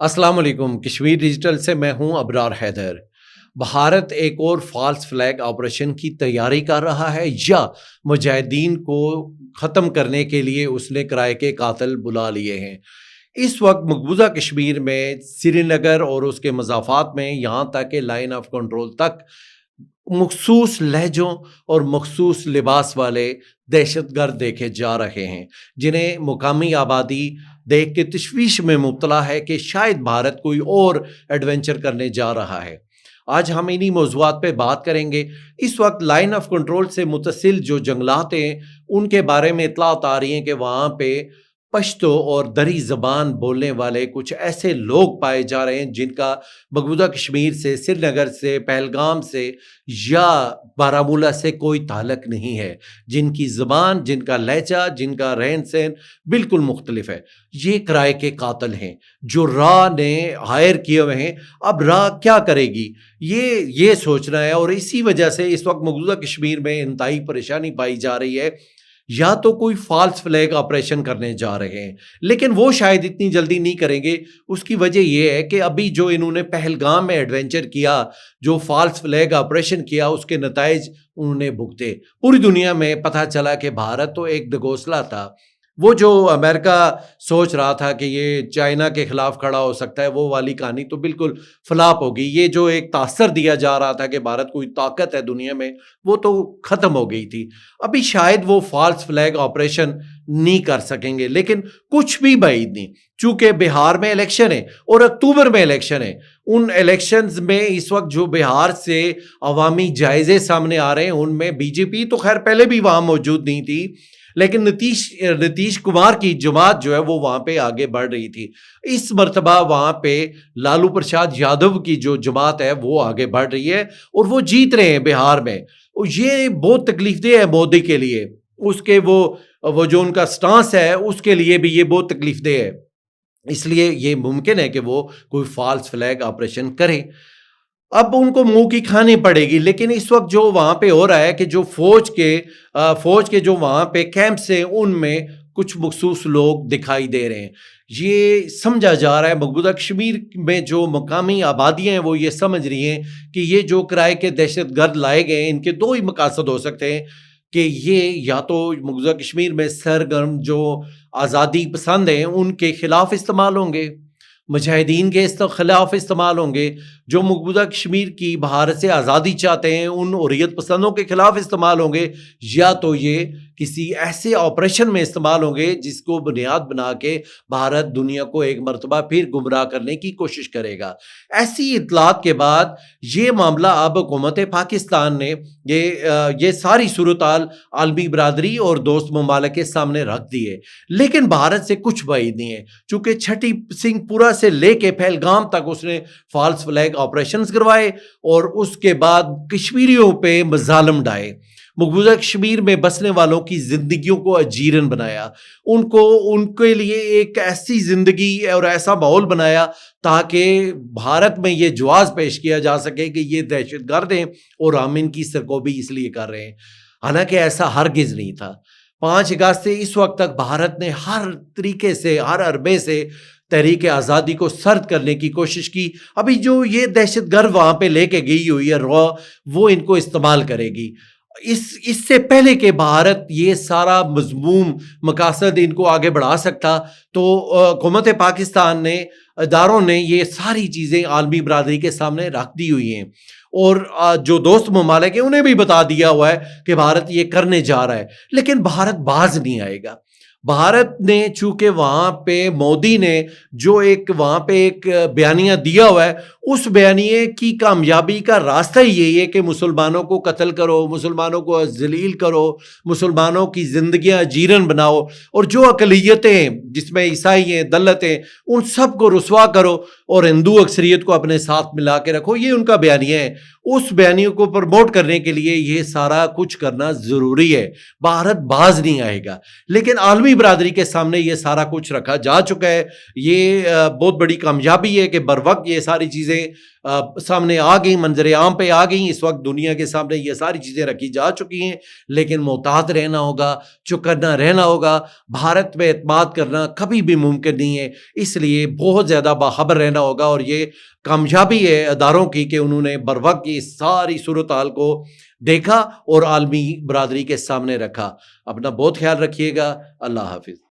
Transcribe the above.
अस्सलाम वालेकुम। कश्मीर डिजिटल से मैं हूं अबरार हैदर। भारत एक और फॉल्स फ्लैग ऑपरेशन की तैयारी कर रहा है या मुजाहिदीन को ख़त्म करने के लिए उसने किराए के कातिल बुला लिए हैं। इस वक्त मकबूजा कश्मीर में श्रीनगर और उसके मज़ाफ़ात में यहाँ तक कि लाइन ऑफ कंट्रोल तक मखसूस लहजों और मखसूस लिबास वाले दहशतगर्द देखे जा रहे हैं, जिन्हें मुकामी आबादी देख के तशवीश में मुब्तला है कि शायद भारत कोई और एडवेंचर करने जा रहा है। आज हम इन्हीं मौज़ूआत पे बात करेंगे। इस वक्त लाइन ऑफ कंट्रोल से मुतसिल जो जंगलात हैं उनके बारे में इत्तलात आ रही हैं कि वहाँ पे पश्तो और दरी ज़बान बोलने वाले कुछ ऐसे लोग पाए जा रहे हैं जिनका मकबूजा कश्मीर से, श्रीनगर से, पहलगाम से या बारामूला से कोई ताल्लुक नहीं है, जिनकी ज़बान, जिनका लहजा, जिनका रहन सहन बिल्कुल मुख्तलिफ है। ये किराए के कातिल हैं जो रा ने हायर किए हुए हैं। अब रा क्या करेगी ये सोचना है, और इसी वजह से इस वक्त मकबूजा कश्मीर में इंतहाई परेशानी पाई जा रही है। या तो कोई फॉल्स फ्लैग ऑपरेशन करने जा रहे हैं, लेकिन वो शायद इतनी जल्दी नहीं करेंगे। उसकी वजह यह है कि अभी जो इन्होंने पहलगाम में एडवेंचर किया, जो फॉल्स फ्लैग ऑपरेशन किया, उसके नताइज उन्होंने भुगते। पूरी दुनिया में पता चला कि भारत तो एक दगोसला था। वो जो अमेरिका सोच रहा था कि ये चाइना के खिलाफ खड़ा हो सकता है, वो वाली कहानी तो बिल्कुल फ्लॉप हो गई। ये जो एक तासर दिया जा रहा था कि भारत कोई ताकत है दुनिया में, वो तो ख़त्म हो गई थी। अभी शायद वो फॉल्स फ्लैग ऑपरेशन नहीं कर सकेंगे, लेकिन कुछ भी बाइद नहीं। चूंकि बिहार में इलेक्शन है और अक्टूबर में इलेक्शन है, उन इलेक्शंस में इस वक्त जो बिहार से अवामी जायजे सामने आ रहे हैं, उनमें बीजेपी तो खैर पहले भी वहाँ मौजूद नहीं थी, लेकिन नीतीश कुमार की जमात जो है वो वहाँ पे आगे बढ़ रही थी। इस मर्तबा वहाँ पे लालू प्रसाद यादव की जो जमात है वो आगे बढ़ रही है और वो जीत रहे हैं बिहार में। और ये बहुत तकलीफदेह है मोदी के लिए, उसके वो जो उनका स्टांस है उसके लिए भी ये बहुत तकलीफदेह है। इसलिए ये मुमकिन है कि वो कोई फॉल्स फ्लैग ऑपरेशन करें। अब उनको मुंह की खानी पड़ेगी, लेकिन इस वक्त जो वहाँ पे हो रहा है कि जो फौज के जो वहाँ पे कैंप्स हैं उनमें कुछ मखसूस लोग दिखाई दे रहे हैं। ये समझा जा रहा है मकबूजा कश्मीर में जो मकामी आबादियाँ हैं वो ये समझ रही हैं कि ये जो किराए के दहशतगर्द लाए गए हैं, इनके दो ही मकासद हो सकते हैं कि ये या तो मकबूजा कश्मीर में सरगर्म जो आज़ादी पसंद हैं उनके खिलाफ इस्तेमाल होंगे, मुजाहिदीन के खिलाफ इस्तेमाल होंगे, जो मकबूजा कश्मीर की भारत से आज़ादी चाहते हैं उन हुर्रियत पसंदों के खिलाफ इस्तेमाल होंगे, या तो ये किसी ऐसे ऑपरेशन में इस्तेमाल होंगे जिसको बुनियाद बना के भारत दुनिया को एक मरतबा फिर गुमराह करने की कोशिश करेगा। ऐसी इतलात के बाद ये मामला अब हुकूमत पाकिस्तान ने ये सारी सूरत आलमी बरादरी और दोस्त ममालिक के सामने रख दी है, लेकिन भारत से कुछ बाइद नहीं है। चूँकि छठी सिंहपुरा से लेके पहलगाम तक उसने फॉल्स फ्लैग ऑपरेशंस करवाए और उसके बाद कश्मीरियों पे मजालम ढाए, मकबूजा कश्मीर में बसने वालों की जिंदगियों को अजीरन बनाया, उनके लिए एक ऐसी जिंदगी और ऐसा माहौल बनाया ताकि भारत में ये जवाब पेश किया जा सके कि ये दहशतगर्द हैं और हम इनकी सरकोबी इसलिए कर रहे हैं। हालांकि ऐसा हरगिज नहीं था। 5 अगस्त से इस वक्त तक भारत ने हर तरीके से, हर अरबे से तहरीक आज़ादी को सर्द करने की कोशिश की। अभी जो ये दहशतगर्द वहाँ पे लेके गई हुई है रॉ, वो इनको इस्तेमाल करेगी। इससे पहले कि भारत ये सारा मज़मूम मकासद इनको आगे बढ़ा सकता, तो हुकूमत पाकिस्तान ने, इदारों ने ये सारी चीज़ें आलमी बरादरी के सामने रख दी हुई हैं और जो दोस्त ममालिक हैं उन्हें भी बता दिया हुआ है कि भारत ये करने जा रहा है, लेकिन भारत बाज नहीं आएगा। भारत ने, चूंकि वहाँ पे मोदी ने जो वहाँ पे एक बयानिया दिया हुआ है, उस बयानिए की कामयाबी का रास्ता ही यही है कि मुसलमानों को कत्ल करो, मुसलमानों को जलील करो, मुसलमानों की जिंदगियां जीरन बनाओ, और जो अकलियतें जिसमें ईसाई हैं, दलित हैं, उन सब को रुसवा करो और हिंदू अक्सरियत को अपने साथ मिला के रखो। ये उनका बयानिया है। उस बयानियों को प्रमोट करने के लिए ये सारा कुछ करना ज़रूरी है। भारत बाज नहीं आएगा, लेकिन आलमी बरादरी के सामने ये सारा कुछ रखा जा चुका है। ये बहुत बड़ी कामयाबी है कि बर वक्त ये सारी चीज़ें سامنے آ گئیں، منظر عام پہ آ گئیں، اس وقت دنیا کے سامنے یہ ساری چیزیں رکھی جا چکی ہیں، لیکن محتاط رہنا ہوگا، چکنا رہنا ہوگا۔ بھارت پہ اعتماد کرنا کبھی بھی ممکن نہیں ہے، اس لیے بہت زیادہ باخبر رہنا ہوگا، اور یہ کامیابی ہے اداروں کی کہ انہوں نے بروقت کی ساری صورتحال کو دیکھا اور عالمی برادری کے سامنے رکھا۔ اپنا بہت خیال رکھیے گا، اللہ حافظ۔